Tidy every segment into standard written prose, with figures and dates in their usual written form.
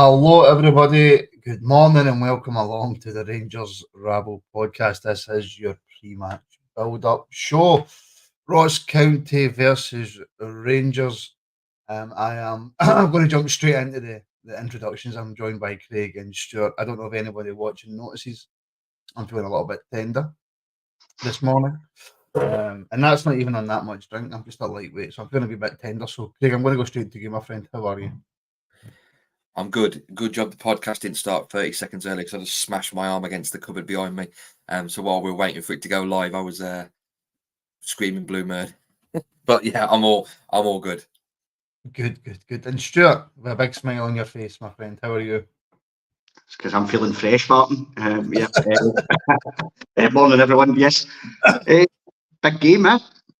Hello, everybody. Good morning and welcome along to the Rangers Rabble podcast. This is your pre-match build-up show. Ross County versus Rangers. I am I'm going to jump straight into the introductions. I'm joined by Craig and Stuart. I don't know if anybody watching notices. I'm feeling a little bit tender this morning. And that's not even on that much drink. I'm just a lightweight, so I'm going to be a bit tender. So, Craig, I'm going to go straight to you, my friend. How are you? I'm good. Good job the podcast didn't start 30 seconds early because I just smashed my arm against the cupboard behind me. So while we were waiting for it to go live, I was screaming blue murd. But yeah, I'm all good. Good. And Stuart, with a big smile on your face, my friend. How are you? It's because I'm feeling fresh, Martin. Morning, everyone. Yes. Big game,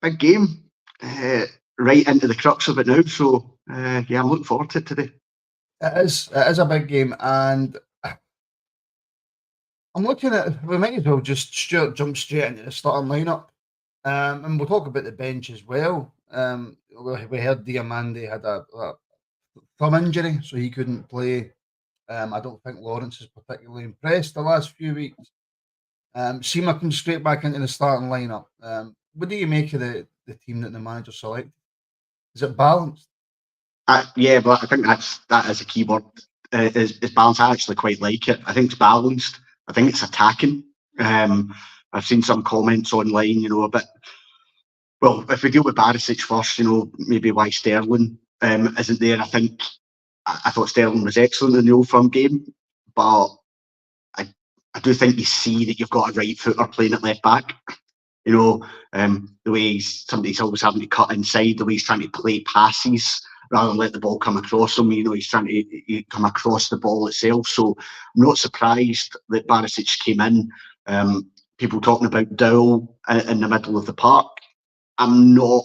Big game. Right into the crux of it now. So, I'm looking forward to it today. It is a big game, and I'm looking at. We might as well just Stuart jump straight into the starting lineup, and we'll talk about the bench as well. We heard Diamande had a thumb injury, so he couldn't play. I don't think Lawrence is particularly impressed the last few weeks. Sima comes straight back into the starting lineup. What do you make of the team that the manager selected? Is it balanced? Yeah, but I think that is a key word. Is balanced. I actually quite like it. I think it's balanced. I think it's attacking. I've seen some comments online, a bit. Well, if we deal with Barisic first, maybe why Sterling isn't there. I thought Sterling was excellent in the Old Firm game, but I do think you see that you've got a right footer playing at left back. The way somebody's always having to cut inside, the way he's trying to play passes rather than let the ball come across him. He's trying to come across the ball itself. So I'm not surprised that Barisic came in. People talking about Dowell in the middle of the park. I'm not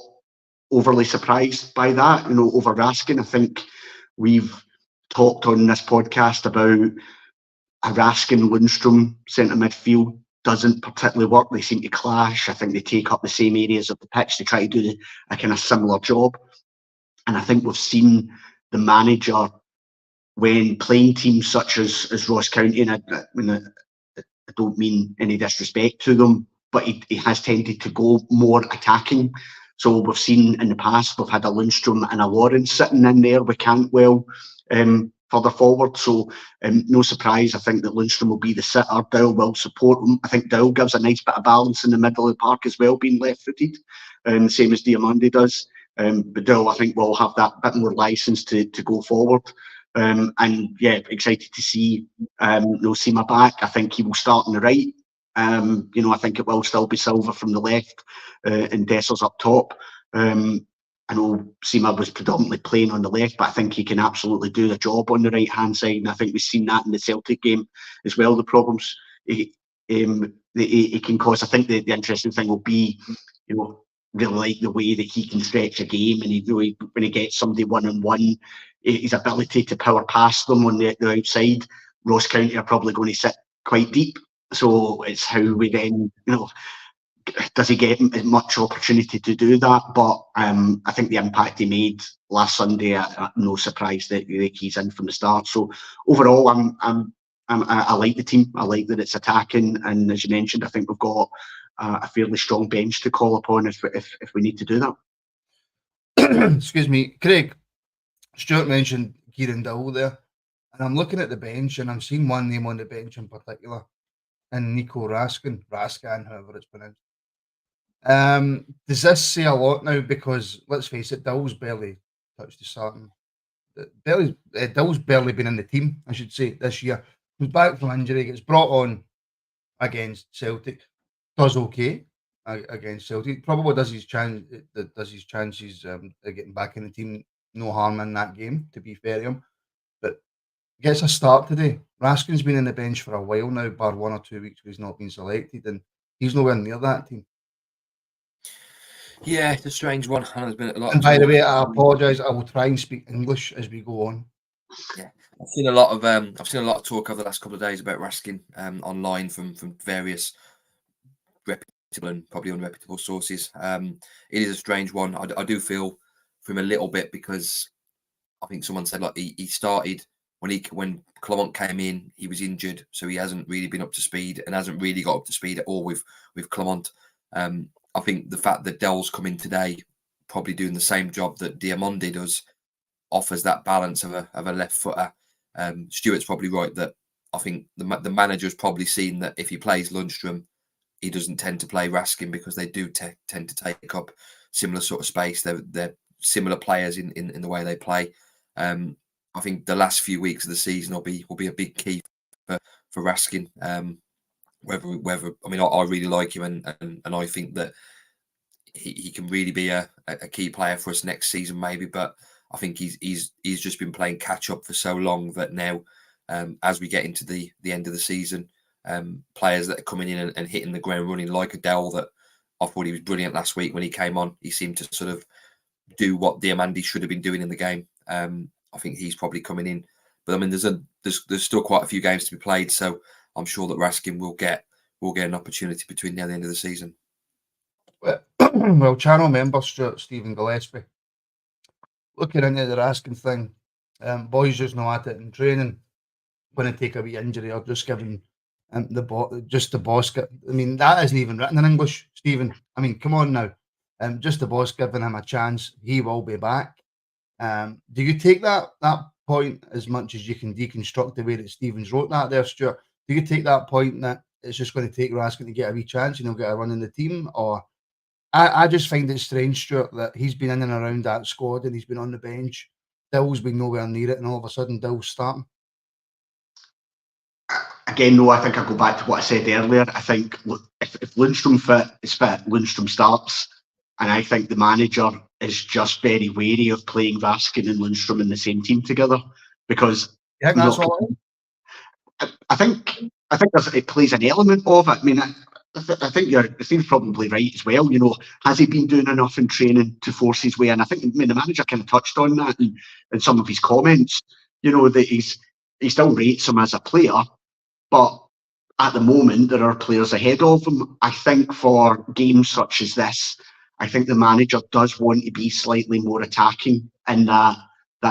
overly surprised by that. Over Raskin, I think we've talked on this podcast about a Raskin Lundstram centre midfield doesn't particularly work. They seem to clash. I think they take up the same areas of the pitch. They try to do a kind of similar job. And I think we've seen the manager, when playing teams such as Ross County, and I don't mean any disrespect to them, but he has tended to go more attacking. So we've seen in the past, we've had a Lundstram and a Lawrence sitting in there with Cantwell further forward. So no surprise, I think that Lundstram will be the sitter. Dowell will support him. I think Dowell gives a nice bit of balance in the middle of the park as well, being left-footed, same as Diamande does. But Dowell, I think, will have that bit more licence to go forward. And yeah, excited to see Sima back. I think he will start on the right. I think it will still be Silva from the left and Dessers up top. I know Sima was predominantly playing on the left, but I think he can absolutely do the job on the right-hand side. And I think we've seen that in the Celtic game as well, the problems he can cause. I think the interesting thing will be, really like the way that he can stretch a game, and when he gets somebody one-on-one, his ability to power past them on the outside. Ross County are probably going to sit quite deep. So it's how we then, does he get as much opportunity to do that? But I think the impact he made last Sunday, no surprise that he's in from the start. So overall, I like the team. I like that it's attacking, and as you mentioned, I think we've got a fairly strong bench to call upon if we need to do that. Excuse me, Craig. Stuart mentioned Kieran Dowell there, and I'm looking at the bench, and I'm seeing one name on the bench in particular, and Nico Raskin, however it's pronounced. Does this say a lot now? Because let's face it, Dowell's barely touched the starting. Dowell's barely been in the team, I should say, this year. He's back from injury, gets brought on against Celtic, does okay against Celtic. Probably does his chances of getting back in the team no harm in that game, to be fair to him. But gets a start today. Raskin's been in the bench for a while now, bar 1 or 2 weeks where he's not been selected, and he's nowhere near that team. Yeah, it's a strange one. And there's been a lot. And by the way, I apologise. I will try and speak English as we go on. Yeah, I've seen a lot of talk over the last couple of days about Raskin online from various reputable and probably unreputable sources. It is a strange one. I do feel for him a little bit, because I think someone said, like, he started when Clement came in, he was injured, so he hasn't really been up to speed and hasn't really got up to speed at all with Clement. I think the fact that Dowell's come in today, probably doing the same job that Diamande does, offers that balance of a left footer. Stuart's probably right that I think the manager's probably seen that if he plays Lundstram, he doesn't tend to play Raskin because they do tend to take up similar sort of space. They're similar players in the way they play. I think the last few weeks of the season will be a big key for Raskin. Whether I mean I really like him and I think that he can really be a key player for us next season maybe, but I think he's just been playing catch up for so long that now as we get into the end of the season, players that are coming in and hitting the ground running like a Dowell, that I thought he was brilliant last week when he came on. He seemed to sort of do what Diamande should have been doing in the game. I think he's probably coming in, but I mean there's still quite a few games to be played, so I'm sure that Raskin will get an opportunity between now and the end of the season. Well, channel member Stuart Stephen Gillespie, looking into the Raskin thing, boys just know at it in training when they take a wee injury or just giving the boss. I mean, that isn't even written in English, Stephen. I mean, come on now. Just the boss giving him a chance. He will be back. Do you take that point as much as you can deconstruct the way that Stephen's wrote that there, Stuart? Do you take that point that it's just going to take Raskin to get a wee chance and he'll get a run in the team? Or I just find it strange, Stuart, that he's been in and around that squad and he's been on the bench. Dill's been nowhere near it, and all of a sudden Dill's starting. Again, no, I think I go back to what I said earlier. I think if Lundstram is fit, Lundstram starts. And I think the manager is just very wary of playing Raskin and Lundstram in the same team together because that's all. I think it plays an element of it. I mean, I think Steve's probably right as well. You know, has he been doing enough in training to force his way in? I think the manager kind of touched on that in some of his comments. You know, that he still rates him as a player, but at the moment there are players ahead of him. I think for games such as this, I think the manager does want to be slightly more attacking in that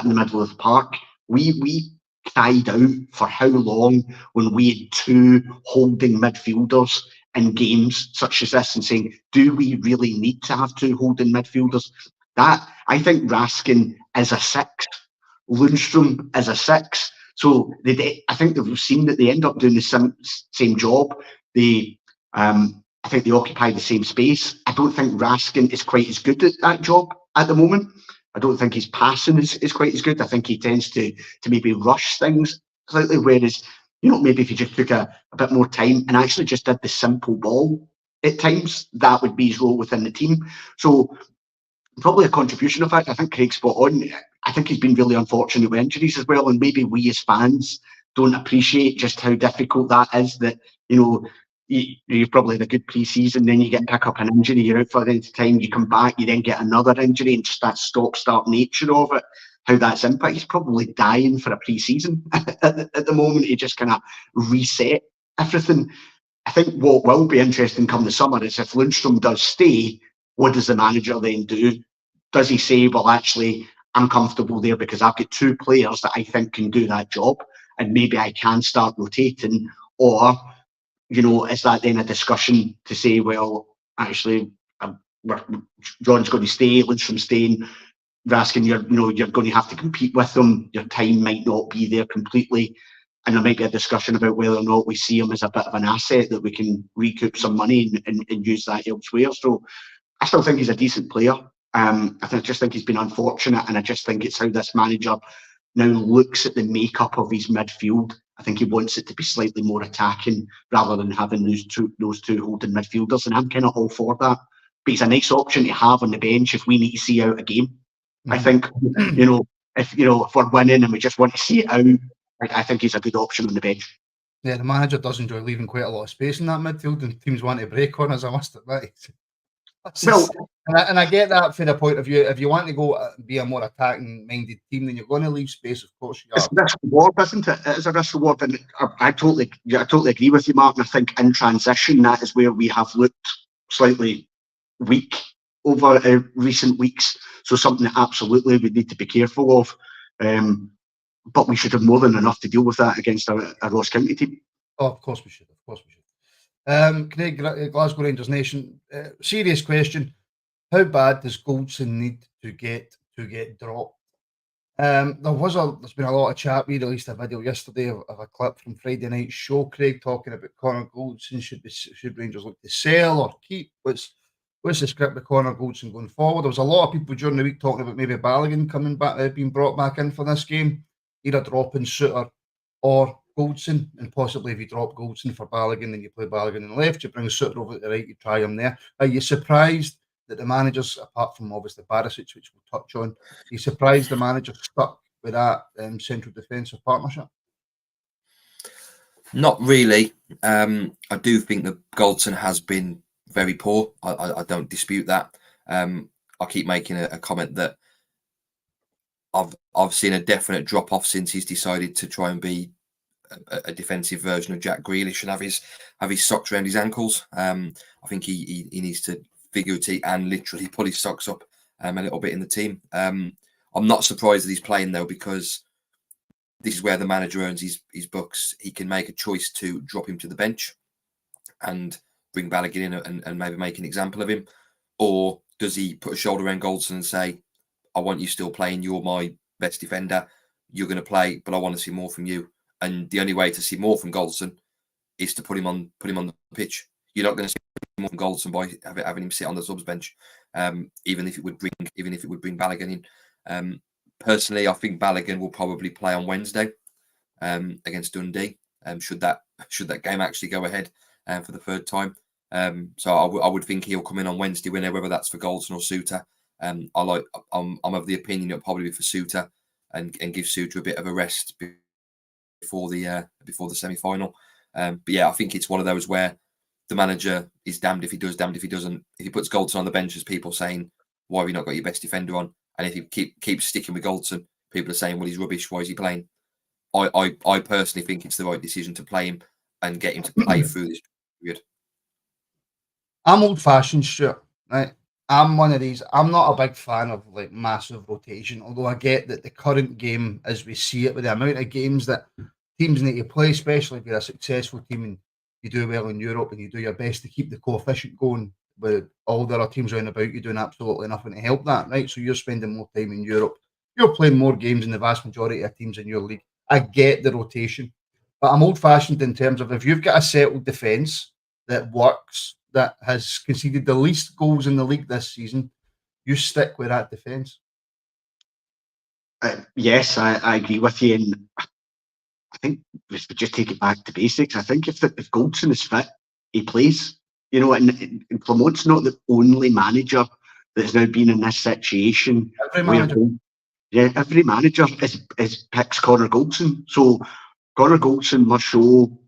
in the middle of the park. We cried out for how long when we had two holding midfielders in games such as this and saying, do we really need to have two holding midfielders? That, I think Raskin is a 6, Lundstram is a 6. So I think that we've seen that they end up doing the same job. I think they occupy the same space. I don't think Raskin is quite as good at that job at the moment. I don't think his passing is quite as good. I think he tends to maybe rush things slightly, whereas, you know, maybe if he just took a bit more time and actually just did the simple ball at times, that would be his role within the team. So probably a contribution of that. I think Craig's spot on. I think he's been really unfortunate with injuries as well, and maybe we as fans don't appreciate just how difficult that is, that, you know, you've probably had a good pre-season, then you get pick up an injury, you're out for the end of time, you come back, you then get another injury, and just that stop-start nature of it, how that's impact. He's probably dying for a pre-season at the moment. He just kind of reset everything. I think what will be interesting come the summer is if Lundstram does stay, what does the manager then do? Does he say, well, actually, I'm comfortable there because I've got two players that I think can do that job, and maybe I can start rotating? Or, you know, is that then a discussion to say, well, actually, John's going to stay, Lundstram's staying, Raskin, you're going to have to compete with him. Your time might not be there completely, and there might be a discussion about whether or not we see him as a bit of an asset that we can recoup some money and use that elsewhere. So I still think he's a decent player. I just think he's been unfortunate, and I just think it's how this manager now looks at the makeup of his midfield. I think he wants it to be slightly more attacking rather than having those two holding midfielders, and I'm kind of all for that. But he's a nice option to have on the bench if we need to see out a game. I think, if we're winning and we just want to see it out, I think he's a good option on the bench. Yeah, the manager does enjoy leaving quite a lot of space in that midfield, and teams want to break on us, I must admit. Well, and I get that from the point of view. If you want to go be a more attacking-minded team, then you're going to leave space. Of course, you are. It's a risk reward, isn't it? It is a risk reward, and I totally agree with you, Mark. And I think in transition, that is where we have looked slightly weak over recent weeks. So something that absolutely we need to be careful of. but we should have more than enough to deal with that against a Ross County team. Oh, of course we should. Craig, Glasgow Rangers Nation. Serious question: how bad does Goldson need to get dropped? There's been a lot of chat. We released a video yesterday of a clip from Friday night's show, Craig, talking about Connor Goldson. Should Rangers look to sell or keep? What's the script with Connor Goldson going forward? There was a lot of people during the week talking about maybe Balogun coming back, being brought back in for this game, either dropping Suter or Goldson, and possibly if you drop Goldson for Balogun and you play Balogun in the left, you bring Suter over to the right, you try him there. Are you surprised that the managers, apart from obviously Barisic, which we'll touch on, are you surprised the manager stuck with that central defensive partnership? Not really. I do think that Goldson has been very poor. I don't dispute that. I keep making a comment that I've seen a definite drop off since he's decided to try and be a defensive version of Jack Grealish and have his socks around his ankles. I think he needs to figuratively and literally pull his socks up a little bit in the team. I'm not surprised that he's playing though, because this is where the manager earns his bucks. He can make a choice to drop him to the bench and bring Balogun in and maybe make an example of him, or does he put a shoulder around Goldson and say, I want you still playing, you're my best defender, you're going to play, but I want to see more from you. And the only way to see more from Goldson is to put him on the pitch. You're not going to see more from Goldson by having him sit on the subs bench, even if it would bring Balogun in. Personally, I think Balogun will probably play on Wednesday against Dundee. Should that game actually go ahead for the third time, so I would think he'll come in on Wednesday, whether that's for Goldson or Suter. I'm of the opinion it'll probably be for Suter and give Suter a bit of a rest before the semi-final. But yeah, I think it's one of those where the manager is damned if he does, damned if he doesn't. If he puts Goldson on the bench, there's people saying, why have you not got your best defender on? And if he keeps sticking with Goldson, people are saying, well, he's rubbish, why is he playing? I personally think it's the right decision to play him and get him to play through this period. I'm old-fashioned, Stuart, right? I'm one of these. I'm not a big fan of like massive rotation, although I get that the current game, as we see it, with the amount of games that teams need to play, especially if you're a successful team and you do well in Europe and you do your best to keep the coefficient going with all the other teams around about you doing absolutely nothing to help that, right? So you're spending more time in Europe. You're playing more games than the vast majority of teams in your league. I get the rotation, but I'm old-fashioned in terms of if you've got a settled defence that works, that has conceded the least goals in the league this season, you stick with that defence. Yes, I agree with you. And I think if we just take it back to basics, I think if Goldson is fit, he plays. You know, and Clermont's not the only manager that's now been in this situation. Every manager is picks Connor Goldson. So Connor Goldson must show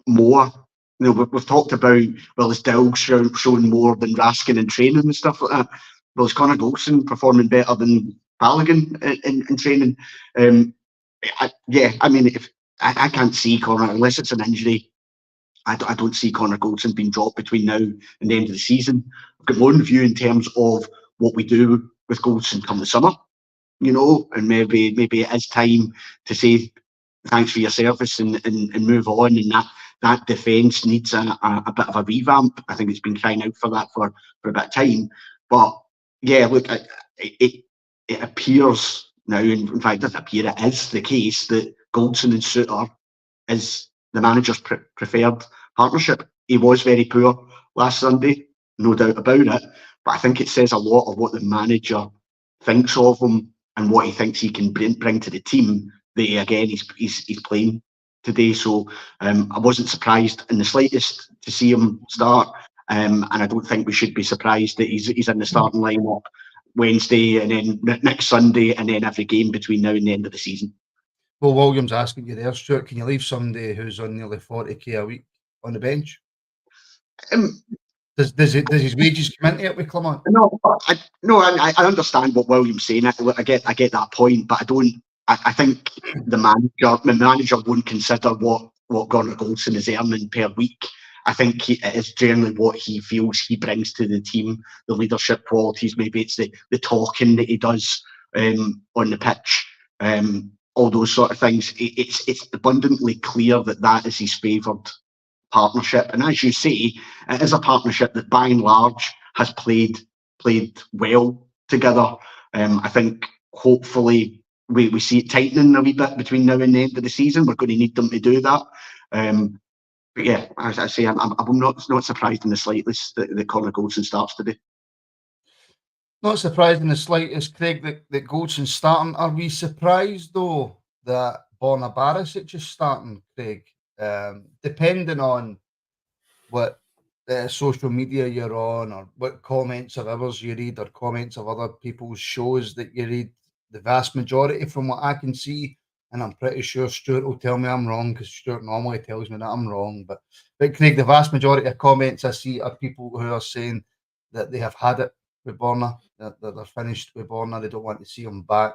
more. You know, we've talked about, well, is Dowell showing more than Raskin in training and stuff like that? Well, is Connor Goldson performing better than Balogun in training? I mean, if I can't see Connor, unless it's an injury, I don't see Connor Goldson being dropped between now and the end of the season. I've got my own view in terms of what we do with Goldson come the summer, you know, and maybe it is time to say thanks for your service and move on, and that defence needs a bit of a revamp. I think it's been crying out for that for a bit of time. But yeah, look, it appears now, in fact, it doesn't appear, it is the case that Goldson and Suter is the manager's preferred partnership. He was very poor last Sunday, no doubt about it, but I think it says a lot of what the manager thinks of him and what he thinks he can bring to the team, that he's playing today. So I wasn't surprised in the slightest to see him start, and I don't think we should be surprised that he's in the starting lineup Wednesday and then next Sunday and then every game between now and the end of the season. Well, William's asking you there, Stuart, can you leave somebody who's on nearly 40k a week on the bench? Does his wages come into it with Clermont? I understand what William's saying. I get that point, but I don't. I think the manager won't consider what Connor Goldson is earning per week. I think it is generally what he feels he brings to the team, the leadership qualities. Maybe it's the talking that he does on the pitch. all those sort of things. It's abundantly clear that is his favoured partnership, and as you say, it is a partnership that by and large has played well together. I think hopefully we see it tightening a wee bit between now and the end of the season. We're going to need them to do that. But yeah, as I say, I'm not surprised in the slightest that Connor Goldson starts today. Not surprised in the slightest, Craig, that Goldson's starting. Are we surprised, though, that Borna Barisic is starting, Craig? Depending on what social media you're on, or what comments of others you read, or comments of other people's shows that you read, the vast majority, from what I can see, and I'm pretty sure Stuart will tell me I'm wrong, because Stuart normally tells me that I'm wrong, but Craig, the vast majority of comments I see are people who are saying that they have had it with Borna, that they're finished with Borna, they don't want to see him back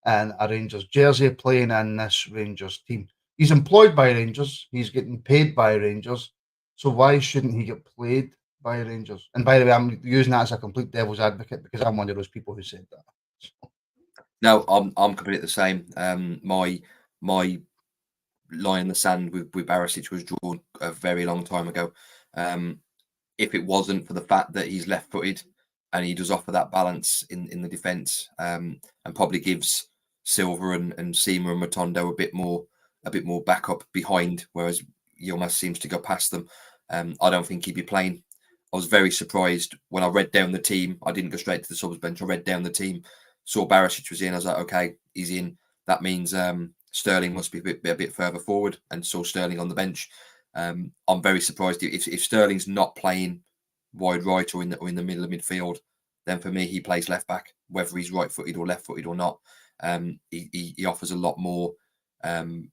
in a Rangers jersey playing in this Rangers team. He's employed by Rangers, he's getting paid by Rangers, so why shouldn't he get played by Rangers? And by the way, I'm using that as a complete devil's advocate because I'm one of those people who said that. So. No, I'm completely the same. My line in the sand with Barisic was drawn a very long time ago. If it wasn't for the fact that he's left-footed and he does offer that balance in the defence, and probably gives Silva and Sima and Matondo a bit more backup behind, whereas Yilmaz seems to go past them. I don't think he'd be playing. I was very surprised when I read down the team. I didn't go straight to the subs bench. I read down the team, saw Barisic was in. I was like, okay, he's in. That means Sterling must be a bit further forward, and saw Sterling on the bench. I'm very surprised if Sterling's not playing wide right or in the middle of midfield, then for me he plays left back, whether he's right-footed or left-footed or not. He offers a lot more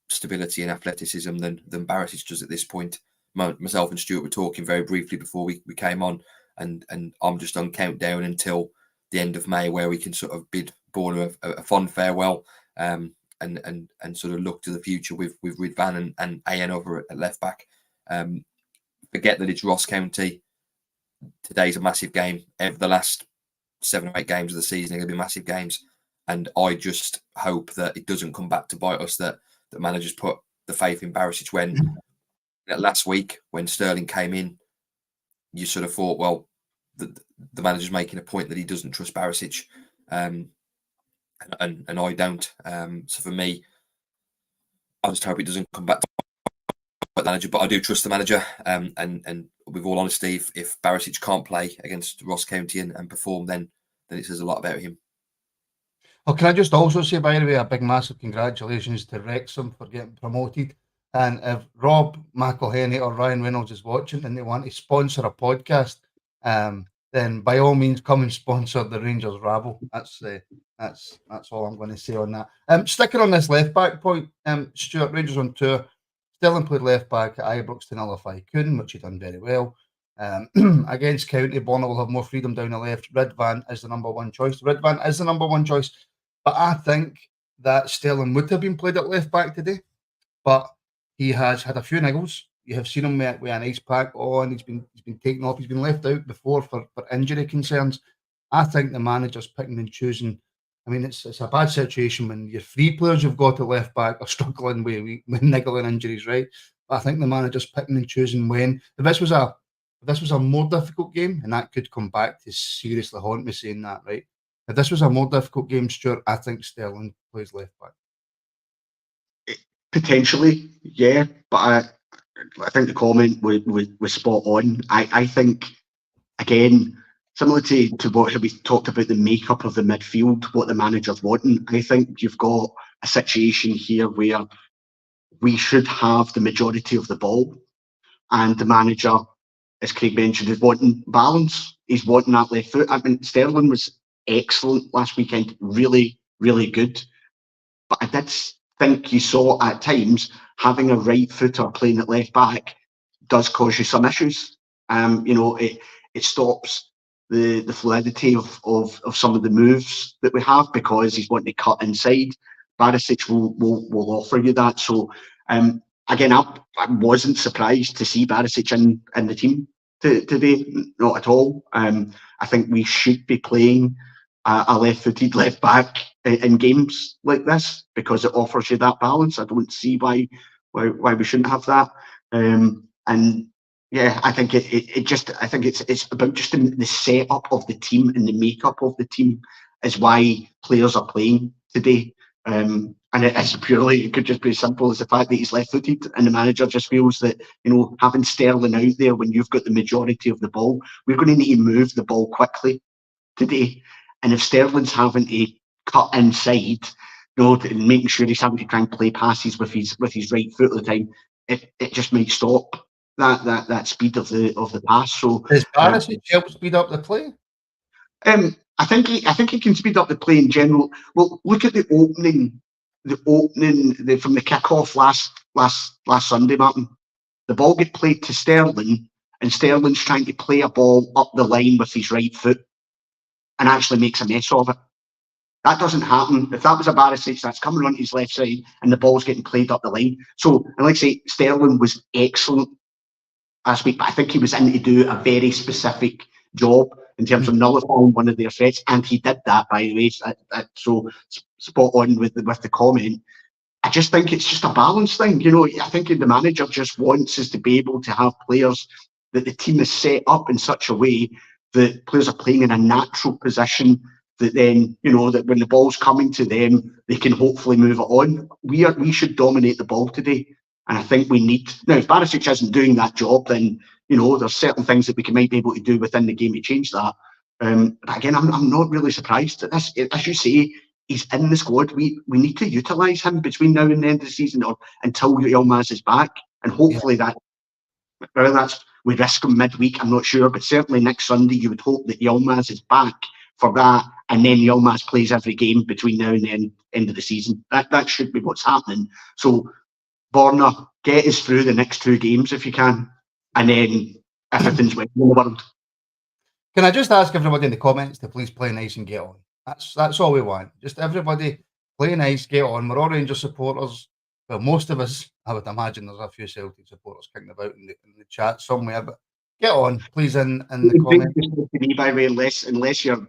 stability and athleticism than Barisic does at this point. Myself and Stuart were talking very briefly before we came on, and I'm just on countdown until the end of May, where we can sort of bid Borna a fond farewell, and sort of look to the future with Ridvan and AN over at left back. Forget that it's Ross County. Today's a massive game. The last 7 or 8 games of the season are going to be massive games, and I just hope that it doesn't come back to bite us, that managers put the faith in Barisic. When last week when Sterling came in, you sort of thought, well, the manager's making a point that he doesn't trust Barisic, and I don't. So for me, I just hope it doesn't come back to the manager, but I do trust the manager. And with all honesty, if Barisic can't play against Ross County and perform, then it says a lot about him. Oh, can I just also say, by the way, a big massive congratulations to Wrexham for getting promoted. And if Rob McElhenney or Ryan Reynolds is watching and they want to sponsor a podcast, then by all means come and sponsor the Rangers Rabble. That's all I'm going to say on that. Sticking on this left back point, Stuart, Rangers on tour. Sterling played left back at Ibrox to nullify Kuhn, which he done very well. Against County, Borna will have more freedom down the left. Ridvan is the number one choice. But I think that Sterling would have been played at left back today. But he has had a few niggles. You have seen him with an ice pack on. He's been taken off. He's been left out before for injury concerns. I think the manager's picking and choosing. I mean, it's a bad situation when your 3 players you've got at left back are struggling with niggling injuries, right? But I think the manager's picking and choosing when. If this was a more difficult game, and that could come back to seriously haunt me saying that, right? If this was a more difficult game, Stuart, I think Sterling plays left back. Potentially, yeah, but I think the comment was spot on. I think, again, similar to what we talked about, the makeup of the midfield, what the manager's wanting, I think you've got a situation here where we should have the majority of the ball, and the manager, as Craig mentioned, is wanting balance. He's wanting that left foot. I mean, Sterling was excellent last weekend, really, really good. But I did think you saw at times having a right footer playing at left back does cause you some issues. It stops the fluidity of some of the moves that we have, because he's wanting to cut inside. Barisic will offer you that. So again, I wasn't surprised to see Barisic in the team today, not at all. I think we should be playing a left-footed left back in games like this because it offers you that balance. I don't see why we shouldn't have that. And yeah, I think I think it's about just the setup of the team and the makeup of the team is why players are playing today. And it could just be as simple as the fact that he's left-footed, and the manager just feels that, having Sterling out there when you've got the majority of the ball, we're going to need to move the ball quickly today. And if Sterling's having to cut inside, and making sure he's having to try and play passes with his right foot all the time, it just might stop that speed of the pass. So does Barisic help speed up the play? I think he can speed up the play in general. Well, look at the opening from the kickoff last Sunday, Martin. The ball get played to Sterling, and Sterling's trying to play a ball up the line with his right foot, and actually makes a mess of it. That doesn't happen. If that was a Barisic, that's coming on his left side, and the ball's getting played up the line. So, and like I say, Sterling was excellent last week, but I think he was in to do a very specific job in terms of nullifying one of their threats, and he did that, by the way. So spot on with the comment. I just think it's just a balance thing. I think the manager just wants us to be able to have players that the team is set up in such a way that players are playing in a natural position, that then, that when the ball's coming to them, they can hopefully move it on. We should dominate the ball today. And I think we need, now if Barisic isn't doing that job, then, there's certain things that we might be able to do within the game to change that. But again, I'm not really surprised at this. As you say, he's in the squad. We need to utilise him between now and the end of the season, or until Yilmaz is back. And hopefully whether that's we risk him midweek, I'm not sure, but certainly next Sunday you would hope that Yilmaz is back for that, and then Yilmaz plays every game between now and the end of the season. That should be what's happening. So Borna, get us through the next 2 games if you can, and then everything's winning in the world. Can I just ask everybody in the comments to please play nice and get on? That's all we want. Just everybody play nice, get on. We're all Rangers supporters. Well, most of us, I would imagine there's a few Celtic supporters kicking about in the chat somewhere, but get on, please, in the comments. By the way, unless your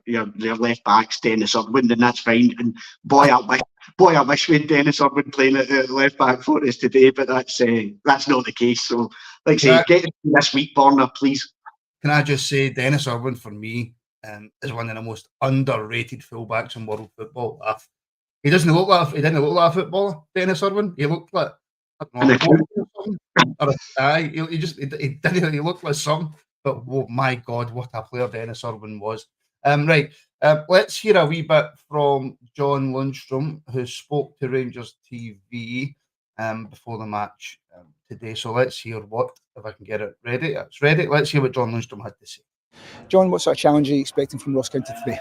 left back's Dennis Irwin, then that's fine. And boy, I wish we had Dennis Irwin playing at left back for us today, but that's not the case. So, like I say, get it this week, Borna, please. Can I just say, Dennis Irwin for me is one of the most underrated fullbacks in world football. He didn't look like a footballer, Dennis Irwin. He looked like he looked like some. But oh my God, what a player Dennis Irwin was. Right, let's hear a wee bit from John Lundstram, who spoke to Rangers TV before the match today. So let's hear if I can get it ready. It's ready. Let's hear what John Lundstram had to say. John, what sort of challenge are you expecting from Ross County today?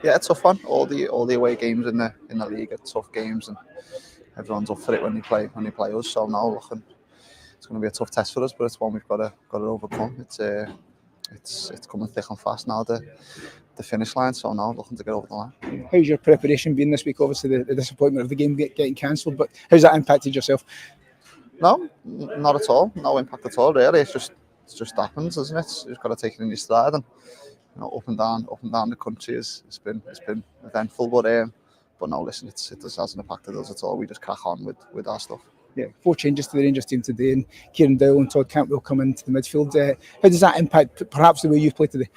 Yeah, it's tough fun. All the away games in the league are tough games, and everyone's up for it when they play us. So now it's going to be a tough test for us, but it's one we've got to overcome. It's coming thick and fast now, the finish line. So now looking to get over the line. How's your preparation been this week? Obviously, the disappointment of the game getting cancelled, but how's that impacted yourself? No, not at all. No impact at all, really. It just happens, isn't it? You've got to take it in your stride, and up and down the country has been eventful. But no, listen, it just hasn't impacted us at all. We just crack on with our stuff. Yeah, 4 changes to the Rangers team today, and Kieran Dowell and Todd Cantwell come into the midfield. How does that impact perhaps the way you play today?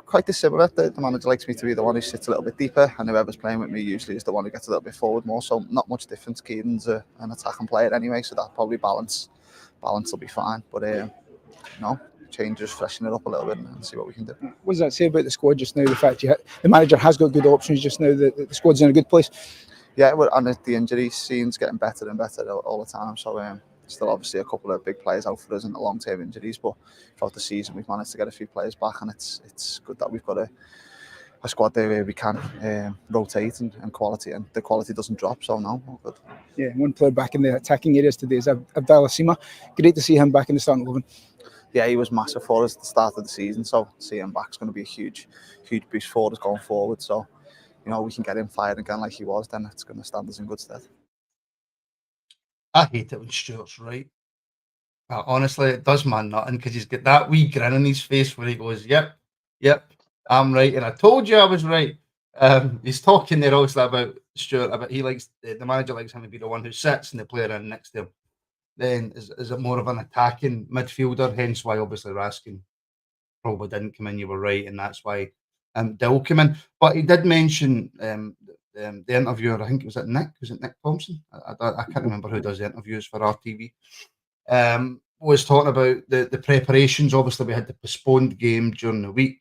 Quite dissimilar. The manager likes me to be the one who sits a little bit deeper, and whoever's playing with me usually is the one who gets a little bit forward more. So not much difference. Kieran's an attacking player anyway, so that probably balance will be fine. But changes, freshen it up a little bit and see what we can do. What does that say about the squad just now? The fact the manager has got good options just now. The squad's in a good place. Yeah, and the injury scene's getting better and better all the time. So still obviously a couple of big players out for us in the long-term injuries, but throughout the season we've managed to get a few players back, and it's good that we've got a squad there where we can rotate and quality, and the quality doesn't drop. So no, all good. Yeah, one player back in the attacking areas today is Dowell. Sima. Great to see him back in the starting 11. Yeah, he was massive for us at the start of the season, so seeing him back is going to be a huge boost for us going forward. So we can get him fired again like he was, then it's going to stand us in good stead. I hate it when Stuart's right. Honestly, it does man nothing, because he's got that wee grin on his face where he goes, yep, I'm right, and I told you I was right. He's talking there also about Stuart. About he likes the manager likes him to be the one who sits and the player in next to him. Then is it more of an attacking midfielder? Hence why obviously Raskin probably didn't come in. You were right, and that's why Dowell came in. But he did mention the interviewer. I think it was Nick. Was it Nick Thompson? I can't remember who does the interviews for RTV. Was talking about the preparations. Obviously, we had the postponed game during the week,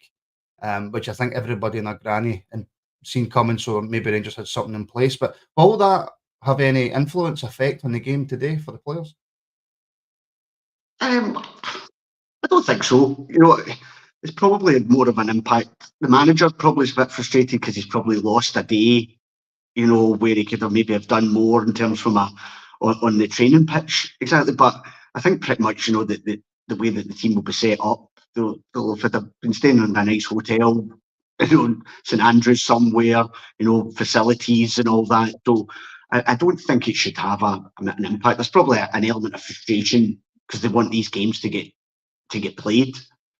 which I think everybody in their granny and seen coming. So maybe Rangers had something in place. But will that have any influence, effect on the game today for the players? I don't think so. You know, it's probably more of an impact. The manager probably is a bit frustrated because he's probably lost a day, you know, where he could have maybe have done more in terms from on the training pitch. Exactly. But I think pretty much, you know, the way that the team will be set up, they'll have been staying in a nice hotel, you know, St Andrews somewhere, you know, facilities and all that. So I don't think it should have an impact. There's probably an element of frustration because they want these games to get played,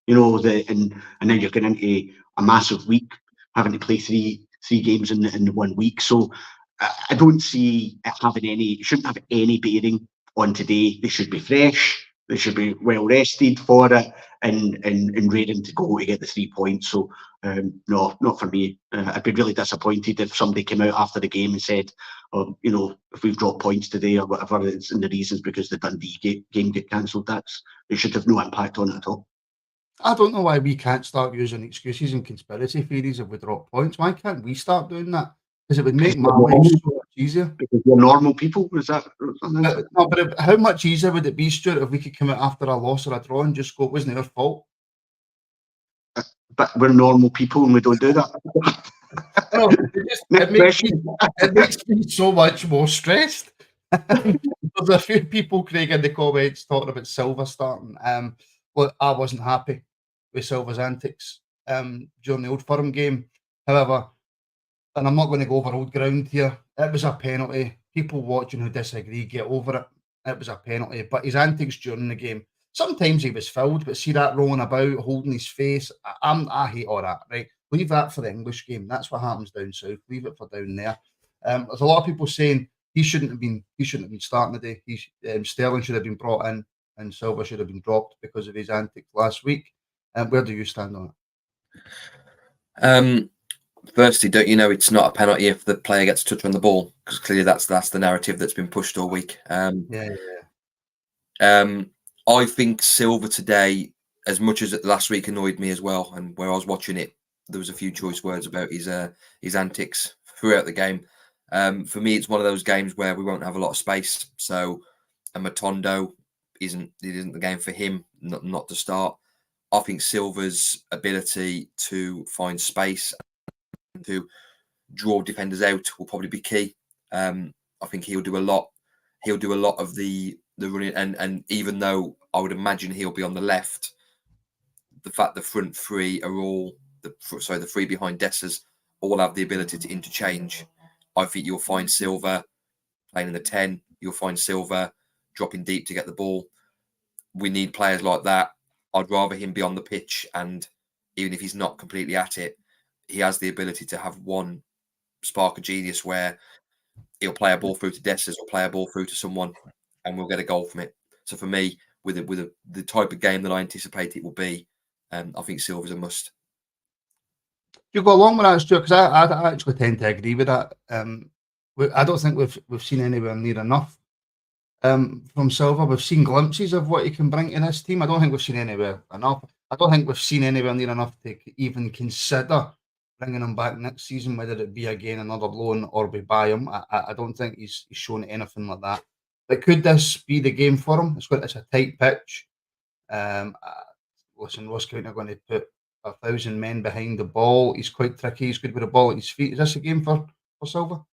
you know. And then you're getting into a massive week, having to play three games in 1 week. So I don't see it having any. It shouldn't have any bearing on today. They should be fresh. They should be well rested for it and ready to go to get the 3 points. So no, not for me. I'd be really disappointed if somebody came out after the game and said, oh, you know, if we've dropped points today or whatever, it's in the reasons because the Dundee game get cancelled. It should have no impact on it at all. I don't know why we can't start using excuses and conspiracy theories if we drop points. Why can't we start doing that? Because it would make my life so much easier. Because we're normal people, is that? No, but how much easier would it be, Stuart, if we could come out after a loss or a draw and just go, it wasn't our fault? But we're normal people and we don't do that. No, it makes me so much more stressed. There's a few people, Craig, in the comments talking about Silva starting. Well, I wasn't happy with Silva's antics during the Old Firm game. However, and I'm not going to go over old ground here, it was a penalty. People watching who disagree, get over it. It was a penalty. But his antics during the game, sometimes he was fouled, but see that rolling about, holding his face, I hate all that, right? Leave that for the English game. That's what happens down south. Leave it for down there. There's a lot of people saying he shouldn't have been starting today. Sterling should have been brought in and Silva should have been dropped because of his antics last week. Where do you stand on it? Firstly, don't you know it's not a penalty if the player gets a touch on the ball? Because clearly that's the narrative that's been pushed all week. I think Silva today, as much as last week annoyed me as well, and where I was watching it, there was a few choice words about his antics throughout the game. For me, it's one of those games where we won't have a lot of space. So, Matondo isn't the game for him not to start. I think Silva's ability to find space and to draw defenders out will probably be key. I think he'll do a lot. He'll do a lot of the running, and even though I would imagine he'll be on the left, the fact the front three are all the three behind Dessers all have the ability to interchange. I think you'll find Silva playing in the 10. You'll find Silva dropping deep to get the ball. We need players like that. I'd rather him be on the pitch, and even if he's not completely at it, he has the ability to have one spark of genius where he'll play a ball through to Dessers or play a ball through to someone, and we'll get a goal from it. So for me, with the type of game that I anticipate it will be, I think Silva's a must. You go along with that, Stuart, because I actually tend to agree with that. I don't think we've seen anywhere near enough from Silva. We've seen glimpses of what he can bring to this team. I don't think we've seen anywhere enough. I don't think we've seen anywhere near enough to even consider bringing him back next season, whether it be again another loan or we buy him. I don't think he's shown anything like that. But could this be the game for him? It's a tight pitch. Listen, Ross County are going to put 1,000 men behind the ball. He's quite tricky. He's good with the ball at his feet. Is this a game for Silva?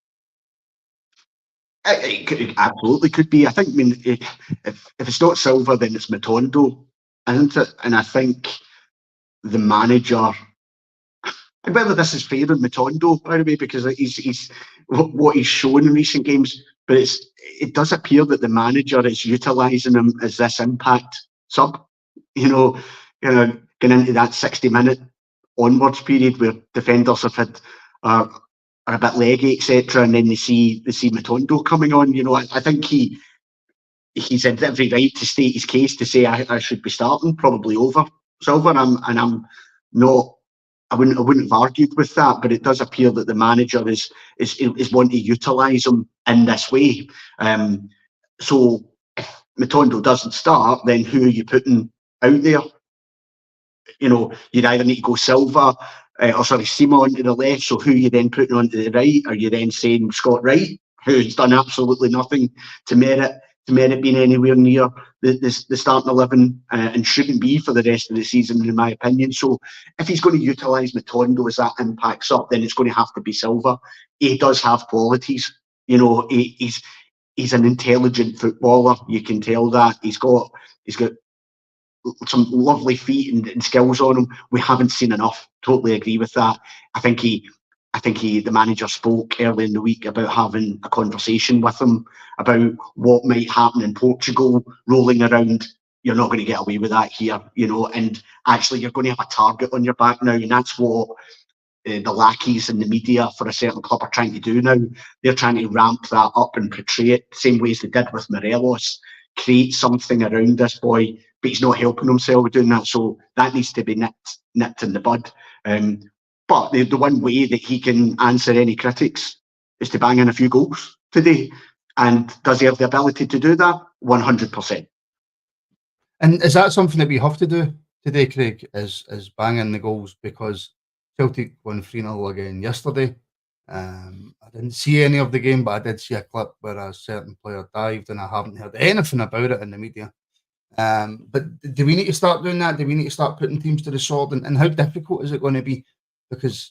It absolutely could be. I think. I mean, if it's not Silva, then it's Matondo, isn't it? And I think the manager. And whether this is fair on Matondo, by the way, because he's what he's shown in recent games, but it does appear that the manager is utilising him as this impact sub. Getting into that 60-minute onwards period where defenders have had are a bit leggy, etc., and then they see Matondo coming on. You know, I think he's had every right to state his case to say I should be starting probably over Silva, and I'm not. I wouldn't have argued with that, but it does appear that the manager is wanting to utilise him in this way. So if Matondo doesn't start, then who are you putting out there? You know, you'd either need to go Silva Sima onto the left. So who are you then putting onto the right? Are you then saying Scott Wright, who's done absolutely nothing to merit being anywhere near the starting 11 and shouldn't be for the rest of the season, in my opinion. So if he's going to utilise Matondo as that impacts up, then it's going to have to be Silva. He does have qualities. You know, he's an intelligent footballer. You can tell that. He's got some lovely feet and skills on him. We haven't seen enough. Totally agree with that. I think the manager spoke early in the week about having a conversation with him about what might happen in Portugal, rolling around. You're not going to get away with that here, you know, and actually you're going to have a target on your back now, and that's what the lackeys and the media for a certain club are trying to do now. They're trying to ramp that up and portray it the same way as they did with Morelos, create something around this boy, but he's not helping himself doing that, so that needs to be nipped in the bud. But the one way that he can answer any critics is to bang in a few goals today. And does he have the ability to do that? 100%. And is that something that we have to do today, Craig, is bang in the goals? Because Celtic won 3-0 again yesterday. I didn't see any of the game, but I did see a clip where a certain player dived, and I haven't heard anything about it in the media. But do we need to start doing that? Do we need to start putting teams to the sword? And how difficult is it going to be? Because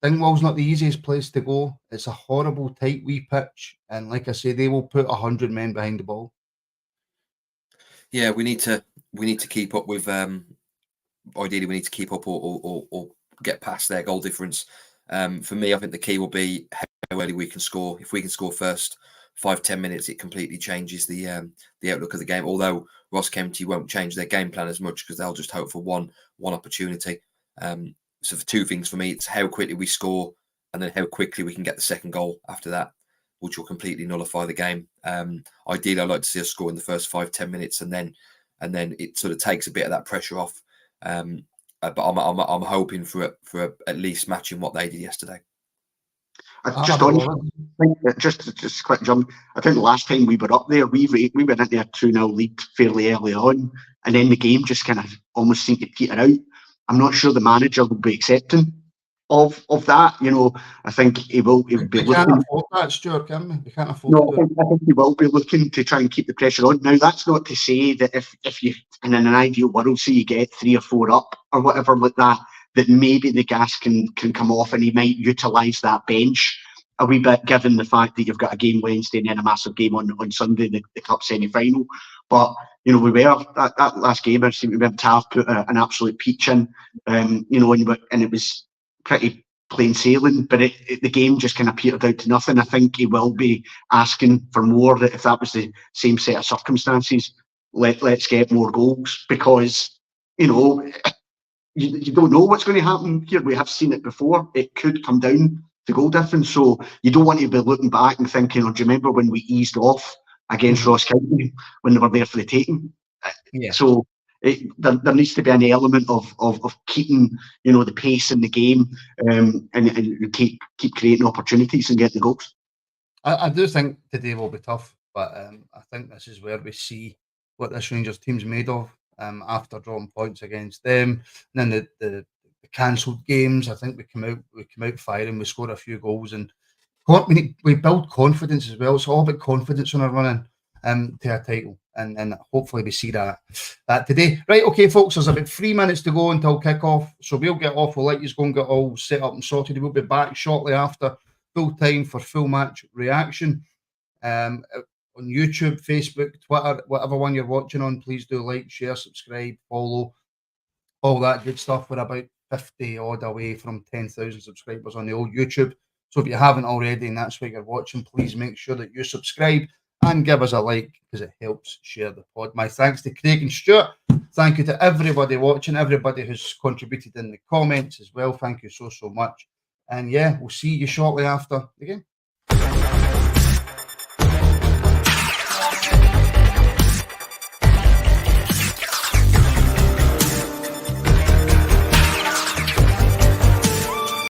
Dingwall's not the easiest place to go. It's a horrible, tight, wee pitch. And like I say, they will put 100 men behind the ball. Yeah, we need to keep up with. Ideally, we need to keep up or get past their goal difference. For me, I think the key will be how early we can score. If we can score first 5-10 minutes, it completely changes the outlook of the game. Although Ross County won't change their game plan as much because they'll just hope for one opportunity. So for two things for me, it's how quickly we score and then how quickly we can get the second goal after that, which will completely nullify the game. Ideally, I'd like to see us score in the first 5-10 minutes, and then it sort of takes a bit of that pressure off. But I'm hoping for at least matching what they did yesterday. Just a quick jump. I think the last time we were up there, we went into a 2-0 lead fairly early on, and then the game just kind of almost seemed to peter out. I'm not sure the manager will be accepting of that. You know, I think he will be looking. We can't afford that, Stuart, can we? We can't afford No, I think he will be looking to try and keep the pressure on. Now, that's not to say that if you, in an ideal world, say you get 3 or 4 up or whatever like that maybe the gas can come off and he might utilise that bench a wee bit, given the fact that you've got a game Wednesday and then a massive game on Sunday, the cup semi-final. But, you know, we were, that last game, I seem to remember Tav put an absolute peach in, you know, and it was pretty plain sailing, but the game just kind of petered out to nothing. I think he will be asking for more, that if that was the same set of circumstances, let's get more goals, because, you know, you don't know what's going to happen here. We have seen it before. It could come down to goal difference. So you don't want to be looking back and thinking, oh, do you remember when we eased off against Ross County when they were there for the taking? Yeah. So there needs to be an element of keeping, you know, the pace in the game, and keep creating opportunities and getting the goals. I do think today will be tough, but I think this is where we see what this Rangers team's made of. After drawing points against them, and then the cancelled games, I think we come out firing. We scored a few goals, and we build confidence as well. It's all about confidence when we're running to a title, and hopefully we see that today. Right, okay, folks. There's about 3 minutes to go until kick-off, so we'll get off. We'll let you go and get all set up and sorted. We'll be back shortly after full time for full match reaction. On YouTube, Facebook, Twitter, whatever one you're watching on, please do like, share, subscribe, follow, all that good stuff. We're about 50 odd away from 10,000 subscribers on the old YouTube. So if you haven't already and that's what you're watching, please make sure that you subscribe and give us a like, because it helps share the pod. My thanks to Craig and Stuart. Thank you to everybody watching, everybody who's contributed in the comments as well. Thank you so much. And yeah, we'll see you shortly after the game.